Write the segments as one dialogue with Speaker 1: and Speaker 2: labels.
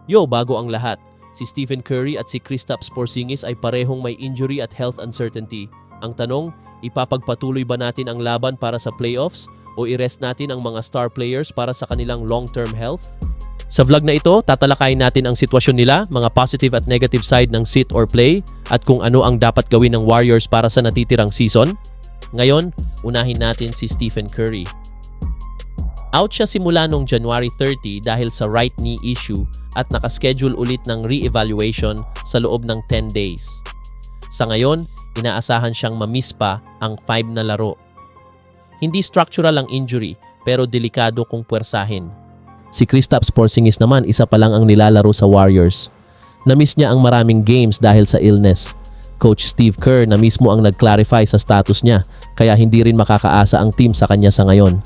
Speaker 1: Bago ang lahat, si Stephen Curry at si Kristaps Porzingis ay parehong may injury at health uncertainty. Ang tanong, ipapagpatuloy ba natin ang laban para sa playoffs o i-rest natin ang mga star players para sa kanilang long-term health? Sa vlog na ito, tatalakayin natin ang sitwasyon nila, mga positive at negative side ng sit or play, at kung ano ang dapat gawin ng Warriors para sa natitirang season. Ngayon, unahin natin si Stephen Curry. Out siya simula noong January 30 dahil sa right knee issue at nakaschedule ulit ng re-evaluation sa loob ng 10 days. Sa ngayon, inaasahan siyang mamiss pa ang 5 na laro. Hindi structural ang injury pero delikado kung puwersahin. Si Kristaps Porzingis naman isa pa lang ang nilalaro sa Warriors. Namiss niya ang maraming games dahil sa illness. Coach Steve Kerr na mismo ang nag-clarify sa status niya kaya hindi rin makakaasa ang team sa kanya sa ngayon.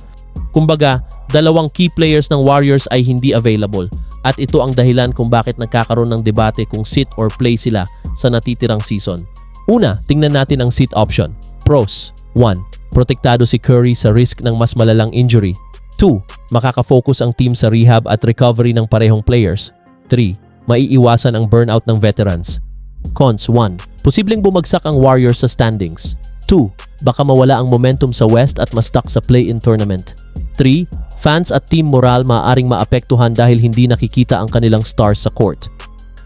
Speaker 1: Kumbaga, dalawang key players ng Warriors ay hindi available at ito ang dahilan kung bakit nagkakaroon ng debate kung sit or play sila sa natitirang season. Una, tingnan natin ang sit option. Pros: 1. Protektado si Curry sa risk ng mas malalang injury. 2. Makaka-focus ang team sa rehab at recovery ng parehong players. 3. Maiiwasan ang burnout ng veterans. Cons: 1. Posibleng bumagsak ang Warriors sa standings. 2. Baka mawala ang momentum sa West at ma-stuck sa play-in tournament. 3. Fans at team moral maaaring maapektuhan dahil hindi nakikita ang kanilang stars sa court.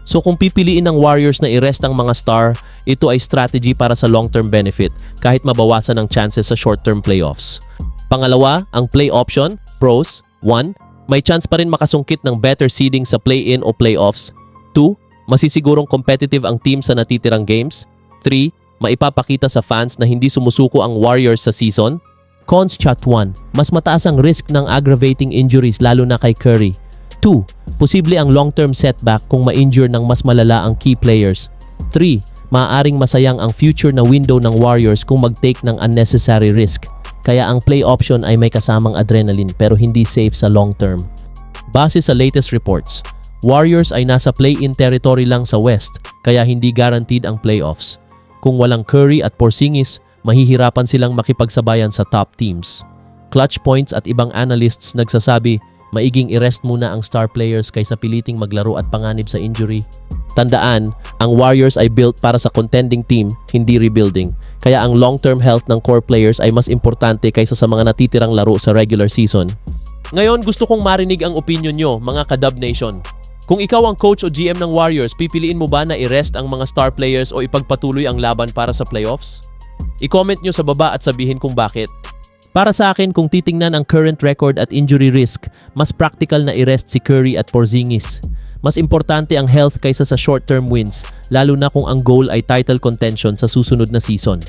Speaker 1: So kung pipiliin ng Warriors na i-rest ang mga star, ito ay strategy para sa long-term benefit kahit mabawasan ang chances sa short-term playoffs. Pangalawa, ang play option. Pros: 1. May chance pa rin makasungkit ng better seeding sa play-in o playoffs. 2. Masisigurong competitive ang team sa natitirang games. 3. Maipapakita sa fans na hindi sumusuko ang Warriors sa season. Cons: 1. Mas mataas ang risk ng aggravating injuries lalo na kay Curry. 2. Posible ang long-term setback kung ma-injure ng mas malala ang key players. 3. Maaaring masayang ang future na window ng Warriors kung mag-take ng unnecessary risk. Kaya ang play option ay may kasamang adrenaline pero hindi safe sa long term. Base sa latest reports, Warriors ay nasa play-in territory lang sa West kaya hindi guaranteed ang playoffs. Kung walang Curry at Porzingis, mahihirapan silang makipagsabayan sa top teams. Clutch Points at ibang analysts nagsasabi, maiging i-rest muna ang star players kaysa piliting maglaro at panganib sa injury. Tandaan, ang Warriors ay built para sa contending team, hindi rebuilding. Kaya ang long-term health ng core players ay mas importante kaysa sa mga natitirang laro sa regular season. Ngayon, gusto kong marinig ang opinion nyo, mga Kadub Nation. Kung ikaw ang coach o GM ng Warriors, pipiliin mo ba na i-rest ang mga star players o ipagpatuloy ang laban para sa playoffs? I-comment nyo sa baba at sabihin kung bakit. Para sa akin, kung titingnan ang current record at injury risk, mas practical na i-rest si Curry at Porzingis. Mas importante ang health kaysa sa short-term wins, lalo na kung ang goal ay title contention sa susunod na season.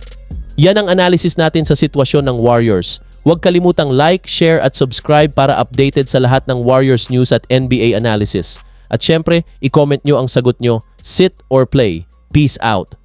Speaker 1: Yan ang analysis natin sa sitwasyon ng Warriors. Huwag kalimutang like, share at subscribe para updated sa lahat ng Warriors news at NBA analysis. At syempre, i-comment nyo ang sagot nyo, sit or play. Peace out!